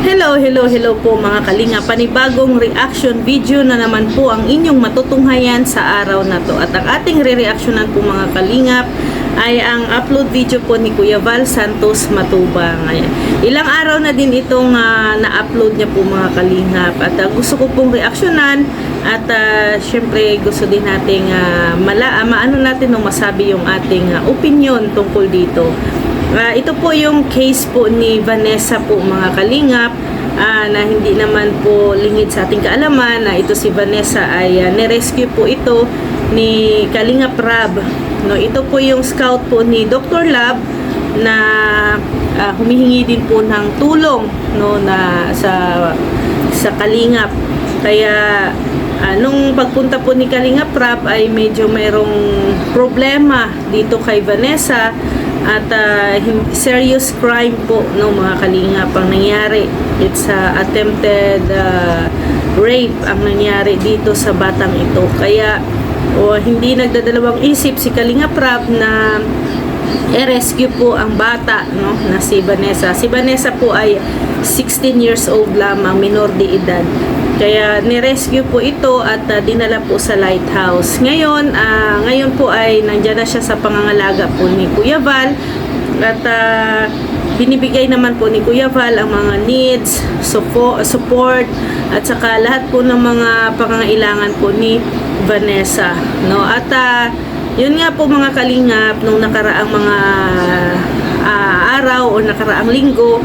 Hello po mga kalinga. Panibagong reaction video na naman po ang inyong matutunghayan sa araw na to. At ang ating re-reactionan po mga kalingap ay ang upload video po ni Kuya Val Santos Matubang. Ayan. Ilang araw na din itong na-upload niya po mga kalingap. At gusto ko pong reaksyonan at syempre gusto din nating maano natin nung masabi yung ating opinion tungkol dito. Ito po yung case po ni Vanessa po mga kalingap na hindi naman po lingid sa ating kaalaman na ito si Vanessa ay nirescue po ito ni Kalingap Rab. No, ito po yung scout po ni Dr. Lab na humihingi din po ng tulong no, na sa Kalingap. Kaya nung pagpunta po ni Kalingap Rab ay medyo mayroong problema dito kay Vanessa. At serious crime po no mga kalingap ang nangyari. It's attempted rape ang nangyari dito sa batang ito. Kaya hindi nagdadalawang isip si Kalingap Rab na i-rescue po ang bata no na si Vanessa. Si Vanessa po ay 16 years old lamang, minor de edad. Kaya ni-rescue po ito at dinala po sa lighthouse. Ngayon po ay nandiyan na siya sa pangangalaga po ni Kuya Val at binibigay naman po ni Kuya Val ang mga needs, support at saka lahat po ng mga pangangailangan po ni Vanessa. No? At yun nga po mga kalingap nung nakaraang mga araw o nakaraang linggo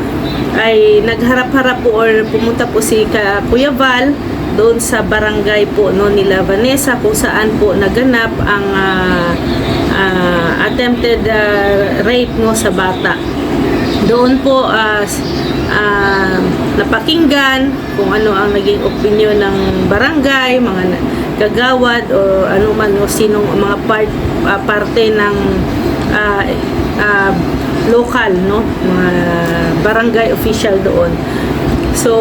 ay nagharap-harap po or pumunta po si Kuya Val doon sa barangay po no nila Vanessa kung saan po naganap ang attempted rape no sa bata. Doon po napakinggan kung ano ang naging opinion ng barangay, mga kagawad o ano man o sinong mga parte ng local no mga barangay official doon. So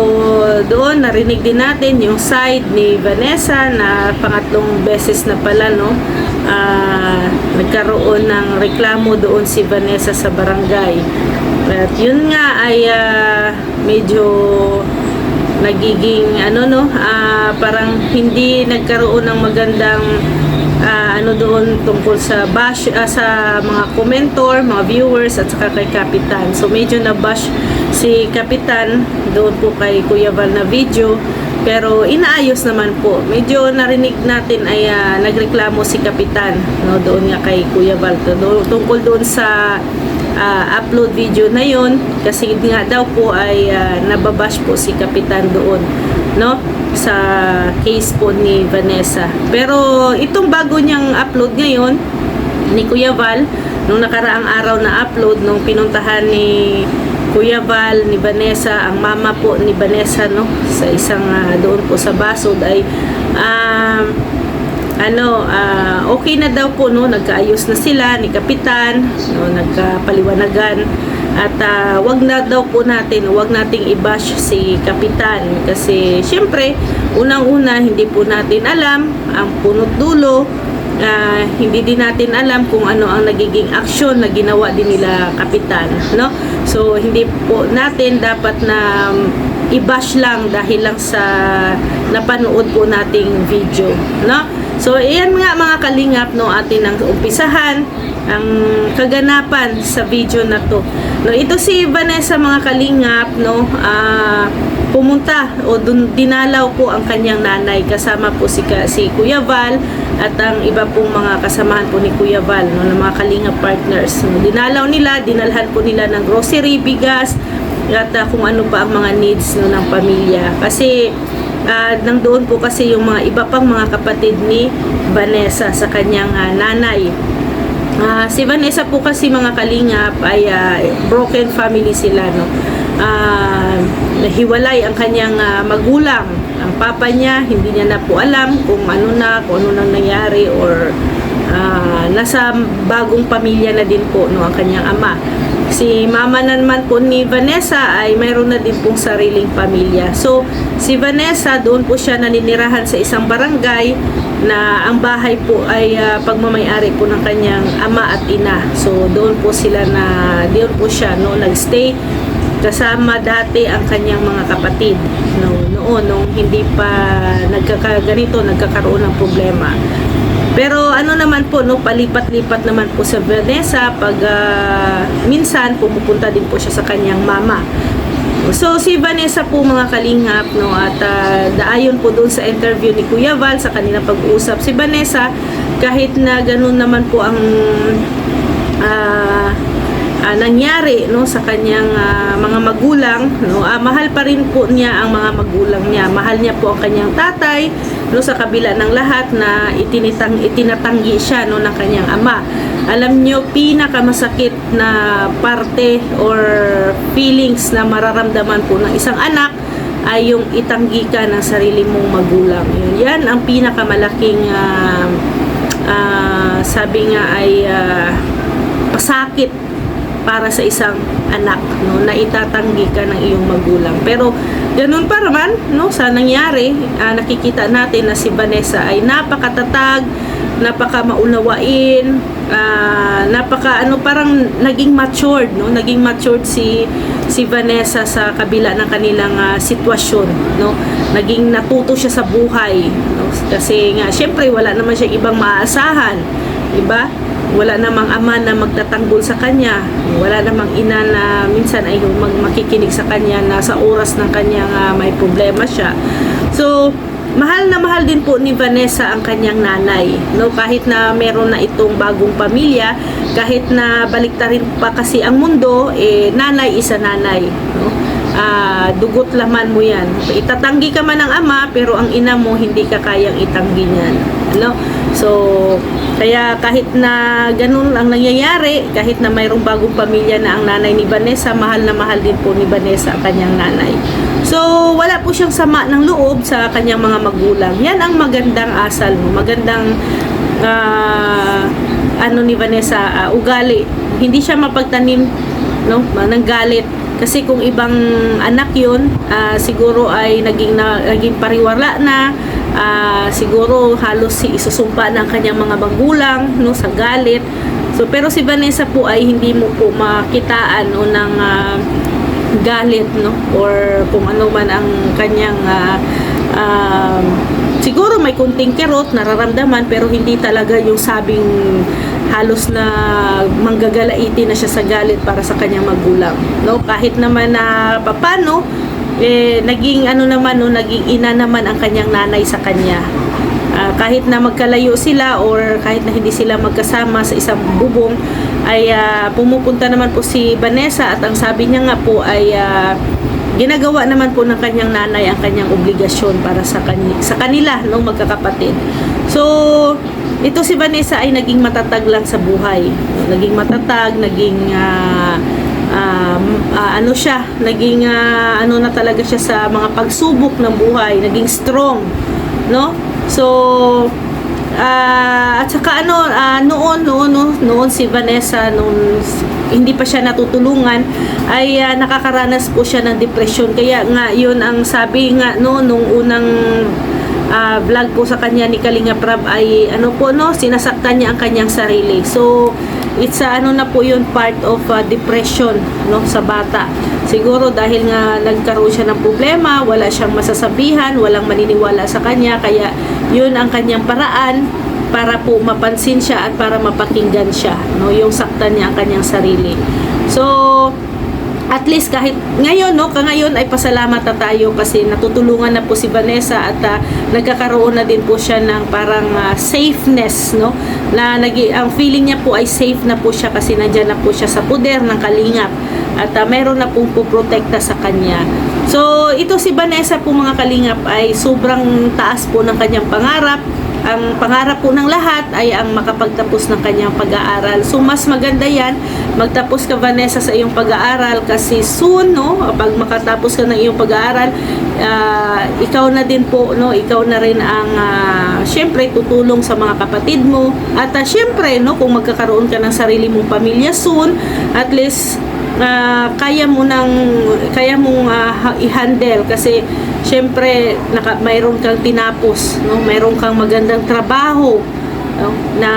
doon narinig din natin yung side ni Vanessa na pangatlong beses na pala no nagkaroon ng reklamo doon si Vanessa sa barangay. At yun nga ay medyo nagiging parang hindi nagkaroon ng magandang doon tungkol sa bash sa mga commentor, mga viewers at saka kay Kapitan. So medyo na-bash si Kapitan doon po kay Kuya Val na video, pero inaayos naman po. Medyo narinig natin ay nagreklamo si Kapitan no doon nga kay Kuya Val tungkol doon sa upload video na yon kasi nga daw po ay nababash po si Kapitan doon no sa case po ni Vanessa. Pero itong bago niyang upload ngayon ni Kuya Val nung nakaraang araw na upload nung pinuntahan ni Kuya Val ni Vanessa ang mama po ni Vanessa no sa isang doon po sa Basod ay okay na daw po no nagkaayos na sila ni Kapitan no nagkapaliwanagan at wag nating i-bash si Kapitan kasi syempre unang-una hindi po natin alam ang punot dulo, hindi din natin alam kung ano ang nagiging aksyon na ginawa din nila Kapitan no. So hindi po natin dapat na i-bash lang dahil lang sa napanood po nating video no. So, ayan nga mga kalingap no, atin ang umpisahan ang kaganapan sa video na to. No, ito si Vanessa mga kalingap no, pumunta o dinalaw po ang kanyang nanay kasama po si Kuya Val at ang iba pong mga kasamahan po ni Kuya Val no, ng mga kalingap partners. No, dinalaw nila, dinalhan po nila ng grocery, bigas at kung ano pa ang mga needs no, ng pamilya. Kasi nandoon po kasi yung mga iba pang mga kapatid ni Vanessa sa kanyang nanay. Si Vanessa po kasi mga kalingap ay broken family sila no. Nahiwalay ang kanyang magulang. Ang papa niya hindi niya na po alam kung ano nang nangyari or nasa bagong pamilya na din po no ang kanyang ama. Si mama naman po ni Vanessa ay mayroon na din pong sariling pamilya. So, si Vanessa, doon po siya naninirahan sa isang barangay na ang bahay po ay pagmamayari po ng kanyang ama at ina. So, doon po siya no, nagstay kasama dati ang kanyang mga kapatid noon nung hindi pa nagkakaroon ng problema. Pero ano naman po, no, palipat-lipat naman po sa Vanessa pag minsan pumupunta din po siya sa kanyang mama. So si Vanessa po mga kalingap, no, at daayon po doon sa interview ni Kuya Val sa kanilang pag-uusap, si Vanessa kahit na ganun naman po ang nangyari, no, sa kanyang mga magulang, no, mahal pa rin po niya ang mga magulang niya. Mahal niya po ang kanyang tatay, no, sa kabila ng lahat na itinatanggi siya, no, ng kanyang ama. Alam nyo, pinakamasakit na parte or feelings na mararamdaman po ng isang anak ay yung itanggi ka ng sarili mong magulang. Yan ang pinakamalaking sabi nga ay pasakit para sa isang anak, no, na itatanggi ka ng iyong magulang. Pero ganun pa naman, no, sa nangyari, nakikita natin na si Vanessa ay napakatatag, napaka maunawain, parang naging matured, no, naging matured si Vanessa sa kabila ng kanilang sitwasyon, no, naging natuto siya sa buhay, no, kasi nga syempre wala naman siya ibang maaasahan, di ba? Wala namang ama na magtatanggol sa kanya, wala namang ina na minsan ay makikinig sa kanya na sa oras ng kanyang may problema siya. So mahal na mahal din po ni Vanessa ang kanyang nanay, no, kahit na meron na itong bagong pamilya, kahit na baliktarin pa kasi ang mundo, nanay isa nanay, no. Dugot laman mo yan. Itatanggi ka man ng ama, pero ang ina mo hindi ka kayang itanggi niyan, no? So kaya kahit na ganun ang nangyayari, kahit na mayroong bagong pamilya na ang nanay ni Vanessa, mahal na mahal din po ni Vanessa ang kanyang nanay. So wala po siyang sama ng loob sa kanyang mga magulang. Yan ang magandang asal mo, magandang ni Vanessa, ugali. Hindi siya mapagtanim, no, ng galit. Kasi kung ibang anak yun, siguro ay naging pariwara na, siguro halos isusumpa ng kanyang mga magulang, no, sa galit. So pero si Vanessa po ay hindi mo po makitaan, no, ng galit, no, or kung ano man ang kanyang siguro may kunting kirot nararamdaman, pero hindi talaga yung sabing halos na manggagalaiti na siya sa galit para sa kanyang magulang, no. Kahit naman na papano, naging naging ina naman ang kanyang nanay sa kanya. Kahit na magkalayo sila or kahit na hindi sila magkasama sa isang bubong, ay pumupunta naman po si Vanessa at ang sabi niya nga po ay ginagawa naman po ng kanyang nanay ang kanyang obligasyon para sa kanila, no, magkakapatid. So ito si Vanessa ay naging matatag lang sa buhay. Naging matatag, naging naging na talaga siya sa mga pagsubok ng buhay, naging strong, no? So at saka noon si Vanessa, nung hindi pa siya natutulungan, ay nakakaranas po siya ng depression. Kaya nga yun ang sabi nga, no, nung unang vlog po sa kanya ni Kalinga Prab ay sinasaktan niya ang kanyang sarili. So it's na po yun, part of depression, no, sa bata. Siguro dahil nga nagkaroon siya ng problema, wala siyang masasabihan, walang maniniwala sa kanya, kaya yun ang kanyang paraan para po mapansin siya at para mapakinggan siya, no, yung saktan niya ang kanyang sarili. So at least kahit ngayon, no, ngayon ay pasalamat na tayo kasi natutulungan na po si Vanessa at nagkakaroon na din po siya ng parang safeness, no, na ang feeling niya po ay safe na po siya kasi nandiyan na po siya sa poder ng Kalingap at mayroon na pong puprotekta sa kanya. So ito si Vanessa po mga Kalingap ay sobrang taas po ng kanyang pangarap. Ang pangarap po ng lahat ay ang makapagtapos ng kanyang pag-aaral. So mas maganda yan, magtapos ka Vanessa sa iyong pag-aaral kasi soon, no, pag makatapos ka ng iyong pag-aaral, ikaw na din po, no, ikaw na rin ang syempre tutulong sa mga kapatid mo at syempre, no, kung magkakaroon ka ng sarili mong pamilya soon, at least kaya mong i-handle kasi syempre mayroon kang tinapos, no, mayroon kang magandang trabaho, no, na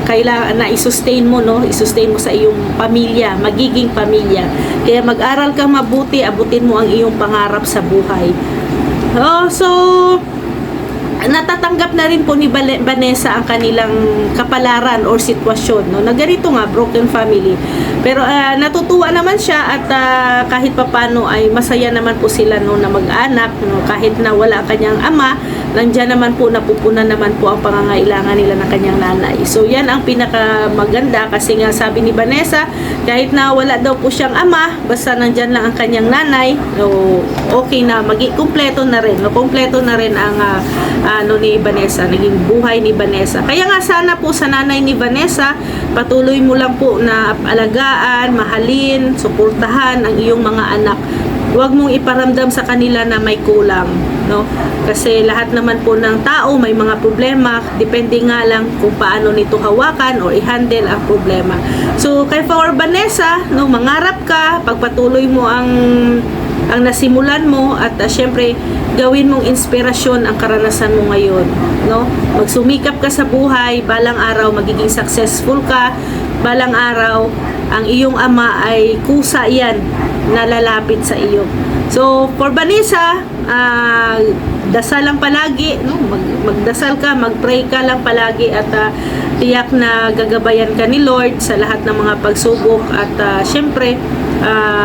kailangan na i-sustain mo, no, i-sustain mo sa iyong pamilya, magiging pamilya. Kaya mag-aral kang mabuti, abutin mo ang iyong pangarap sa buhay. So natatanggap na rin po ni Vanessa ang kanilang kapalaran or sitwasyon, no, na ganito nga, broken family. Pero natutuwa naman siya at kahit papano ay masaya naman po sila, no, na mag-anak, no, kahit na wala kanyang ama, nandiyan naman po, napupunan naman po ang pangangailangan nila ng kanyang nanay. So yan ang pinakamaganda, kasi nga sabi ni Vanessa, kahit na wala daw po siyang ama, basta nandyan lang ang kanyang nanay, no, okay na, kumpleto na rin, no, kumpleto na rin ang ni Vanessa, naging buhay ni Vanessa. Kaya nga sana po sa nanay ni Vanessa, patuloy mo lang po na alagaan, mahalin, suportahan ang iyong mga anak. Huwag mong iparamdam sa kanila na may kulang, no? Kasi lahat naman po ng tao may mga problema, depende nga lang kung paano nito hawakan o i-handle ang problema. So kay for Vanessa, no, mangarap ka, pagpatuloy mo ang nasimulan mo, at syempre gawin mong inspirasyon ang karanasan mo ngayon, no? Magsumikap ka sa buhay, balang araw magiging successful ka, balang araw ang iyong ama ay kusa yan na lalapit sa iyo. So for Vanessa, dasal lang palagi, no? Magdasal ka, magpray ka lang palagi, at tiyak na gagabayan ka ni Lord sa lahat ng mga pagsubok, at syempre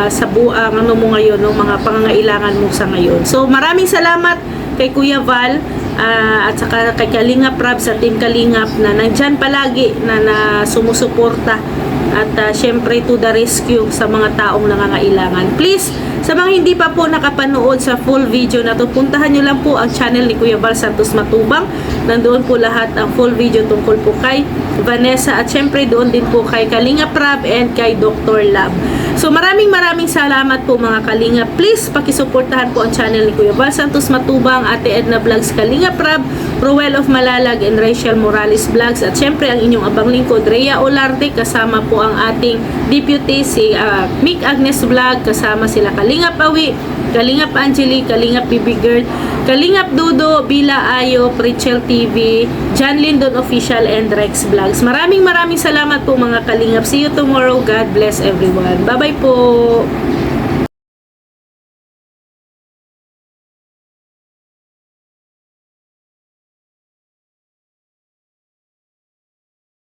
sa buang mo ngayon, no, mga pangangailangan mo sa ngayon. So maraming salamat kay Kuya Val, at saka kay Kalingap Rab, sa Team Kalingap na nandyan palagi na sumusuporta, at syempre to the rescue sa mga taong nangangailangan. Please, sa mga hindi pa po nakapanood sa full video na to, puntahan nyo lang po ang channel ni Kuya Val Santos Matubang. Nandoon po lahat ang full video tungkol po kay Vanessa, at syempre doon din po kay Kalingap Rab and kay Dr. Lab. So maraming salamat po mga Kalingap. Please pakisuportahan po ang channel ni Kuya Val Santos Matubang, Ate Edna Vlogs, Kalingap Rab, Roel of Malalag, and Rachel Morales Vlogs, at syempre ang inyong abang lingkod, Rhea Olarte, kasama po ang ating deputy si Mick Agnes Vlog, kasama sila Kalingap Awi, Kalingap Angeli, Kalingap Bibi Girl, Kalingap Dudo, Bila Ayo, Rachel TV, John Lindon Official, and Rex Vlogs. Maraming salamat po mga Kalingap. See you tomorrow. God bless everyone. Bye-bye po.